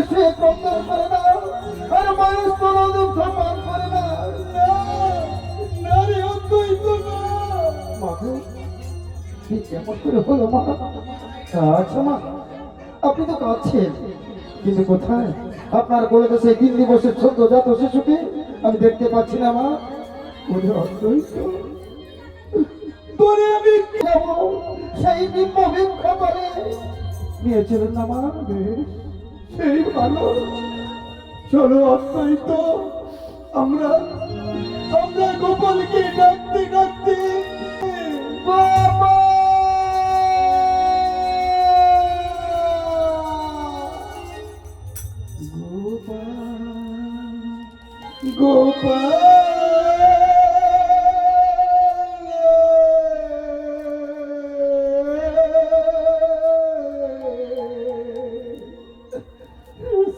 সে কদর করে না আর মানুষ কোনো দুঃখ পান করে না। নারী অদ্বৈত না। মাগো কেমন করে হলো মা? আচ্ছা মা, আপনি তো কাঁদছেন, কিন্তু কোথায় আপনার কোলে তো সেই 3 দিবসের ছোট জাত শিশুকে আমি দেখতে পাচ্ছি না মা। ওরে অদ্বৈত, তোরে আমি সেই নিম্ন ভিক্ষা করে নিয়েছিলেন না মা? সেই ভালো। চলো অদ্বৈত, আমরা আমরা গোপালকে ডাকতে ডাকতে বাবা Gopal Gopal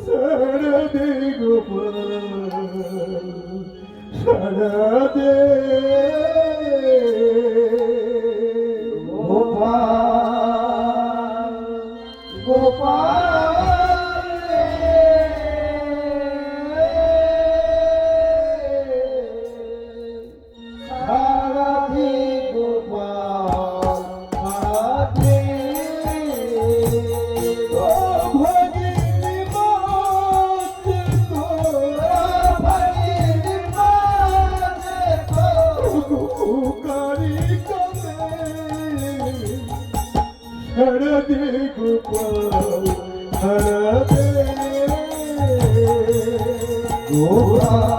সারদে Gopal সারদে Gopal Gopal সারদে Gopal সারদে Hare Gopal, Hare Gopal.